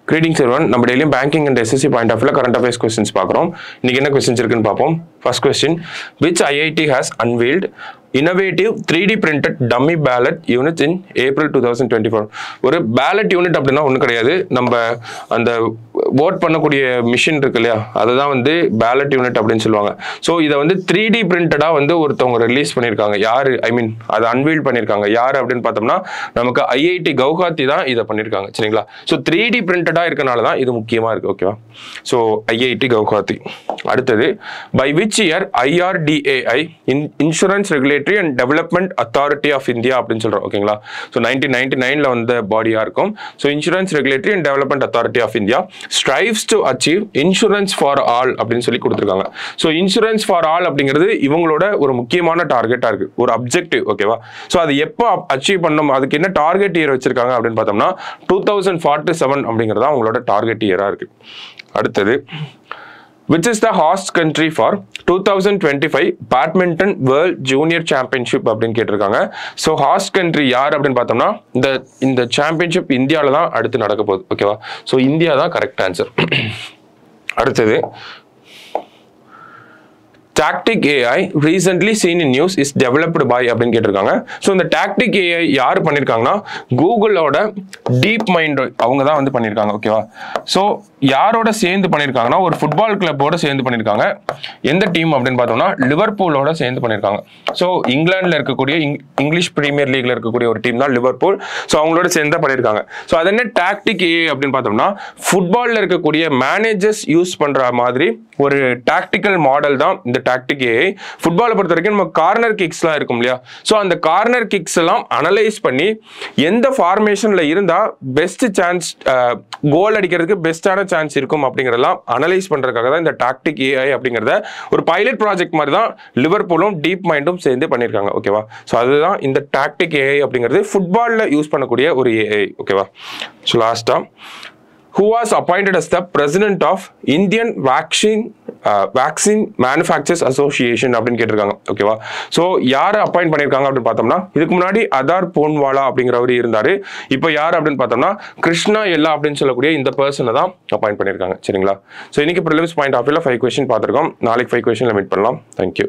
Greetings everyone. நம்ம டெய்லியும் banking and SSC point of வியூல கரண்ட் அஃபேர்ஸ் கொஸ்டின்ஸ் பார்க்குறோம். இன்னைக்கு என்ன கொஸ்டின்ஸ் இருக்குன்னு பார்ப்போம். First question, which IIT has unveiled innovative 3D printed dummy ballot units in April 2024? ஒரு பேலட் யூனிட் அப்படின்னா ஒன்றும் கிடையாது, நம்ம அந்த ஓட் பண்ணக்கூடிய மிஷின் இருக்கு இல்லையா, அதுதான் வந்து பேலட் யூனிட் அப்படின்னு சொல்லுவாங்க. ஸோ இதை வந்து 3D பிரிண்டடாக வந்து ஒருத்தவங்க ரிலீஸ் பண்ணியிருக்காங்க. யார் அதை அன்வீல் பண்ணியிருக்காங்க யார் அப்படின்னு பார்த்தோம்னா நமக்கு ஐஐடி கவுஹாத்தி தான் இதை பண்ணியிருக்காங்க. சரிங்களா? ஸோ 3D பிரிண்டடாக இருக்கனால தான் இது முக்கியமாக இருக்குது. ஓகேவா? So IIT Guwahati. அடுத்தது, by which year IRDAI insurance regulatory and development authority of India அப்படின்னு சொல்கிறோம். ஓகேங்களா? ஸோ 1999 வந்த பாடியாக இருக்கும். So insurance regulatory and development authority of India strives to achieve insurance for all அப்படின்னு சொல்லி கொடுத்துருக்காங்க. ஸோ இன்சூரன்ஸ் ஃபார் ஆல் அப்படிங்கிறது இவங்களோட ஒரு முக்கியமான டார்கெட்டாக இருக்குது, ஒரு அப்ஜெக்டிவ். ஓகேவா? ஸோ அது எப்போ அச்சீவ் பண்ணணும், அதுக்கு என்ன டார்கெட் இயர் வச்சிருக்காங்க அப்படின்னு பார்த்தோம்னா 2047 அப்படிங்கிறதா அவங்களோட டார்கெட் இயராக இருக்குது. அடுத்தது, which is the host country for 2025 badminton world junior championship அப்படின்னு கேட்டிருக்காங்க. ஸோ ஹாஸ்ட் கண்ட்ரி யார் அப்படின்னு பார்த்தோம்னா இந்த சாம்பியன்ஷிப் இந்தியாவில் தான் அடுத்து நடக்க போகுது. ஓகேவா? ஸோ இந்தியா தான் கரெக்ட் ஆன்சர். அடுத்தது, tactic AI recently seen in news is developed by அப்படின்னு கேட்டிருக்காங்க. ஸோ இந்த டாக்டிக் AI யார் பண்ணியிருக்காங்கன்னா கூகுளோட டீப் மைண்ட் அவங்க தான் வந்து பண்ணியிருக்காங்க. ஓகேவா? ஸோ யாரோட சேர்ந்து பண்ணியிருக்காங்கன்னா ஒரு ஃபுட்பால் கிளப்போட சேர்ந்து பண்ணியிருக்காங்க. எந்த டீம் அப்படின்னு பார்த்தோம்னா லிவர்பூலோட சேர்ந்து பண்ணியிருக்காங்க. ஸோ இங்கிலாண்டில் இருக்கக்கூடிய இங்கிலீஷ் பிரீமியர் லீக்ல இருக்கக்கூடிய ஒரு டீம் தான் லிவர்பூல். ஸோ அவங்களோட சேர்ந்து பண்ணியிருக்காங்க. ஸோ அது என்ன டாக்டிக் AI அப்படின்னு பார்த்தோம்னா ஃபுட்பாலில் இருக்கக்கூடிய மேனேஜர்ஸ் யூஸ் பண்ணுற மாதிரி ஒரு டாக்டிக்கல் மாடல் தான் இந்த டாக்டிக் AI. ஃபுட்பாலை பொறுத்த வரைக்கும் நம்ம கார்னர் கிக்ஸ்லாம் இருக்கும் இல்லையா, ஸோ அந்த கார்னர் கிக்ஸ் எல்லாம் அனலைஸ் பண்ணி எந்த ஃபார்மேஷன்ல இருந்தா பெஸ்ட் சான்ஸ் கோல் அடிக்கிறதுக்கு பெஸ்டான சான்ஸ் இருக்கும் அப்படிங்கிறதெல்லாம் அனலைஸ் பண்றதுக்காக தான் இந்த டாக்டிக் AI அப்படிங்கிறத ஒரு பைலட் ப்ராஜெக்ட் மாதிரி தான் லிவர்பூலும் டீப் மைண்டும் சேர்ந்து பண்ணியிருக்காங்க. ஓகேவா? ஸோ அதுதான் இந்த டாக்டிக் AI அப்படிங்கிறது ஃபுட்பாலில் யூஸ் பண்ணக்கூடிய ஒரு AI. ஓகேவா? ஸோ லாஸ்டா, who was appointed as the president of Indian Vaccine Manufacturers Association அப்படின்னு கேட்டிருக்காங்க. ஓகேவா? ஸோ யாரை அப்பாயிண்ட் பண்ணியிருக்காங்க அப்படின்னு பார்த்தோம்னா இதுக்கு முன்னாடி அதார் போன்வாலா அப்படிங்கிறவர் இருந்தாரு. இப்போ யார் அப்படின்னு பார்த்தோம்னா கிருஷ்ணா எல்லா அப்படின்னு சொல்லக்கூடிய இந்த பர்சனை தான் அப்பாயிண்ட் பண்ணியிருக்காங்க. சரிங்களா? ஸோ இன்னைக்கு ப்ரிலிம்ஸ் பாயிண்ட் ஆஃப் வியூல 5 கொஸ்டின் பார்த்துருக்கோம். நாளைக்கு 5 கொஸ்டின்ல மீட் பண்ணலாம். தேங்க்யூ.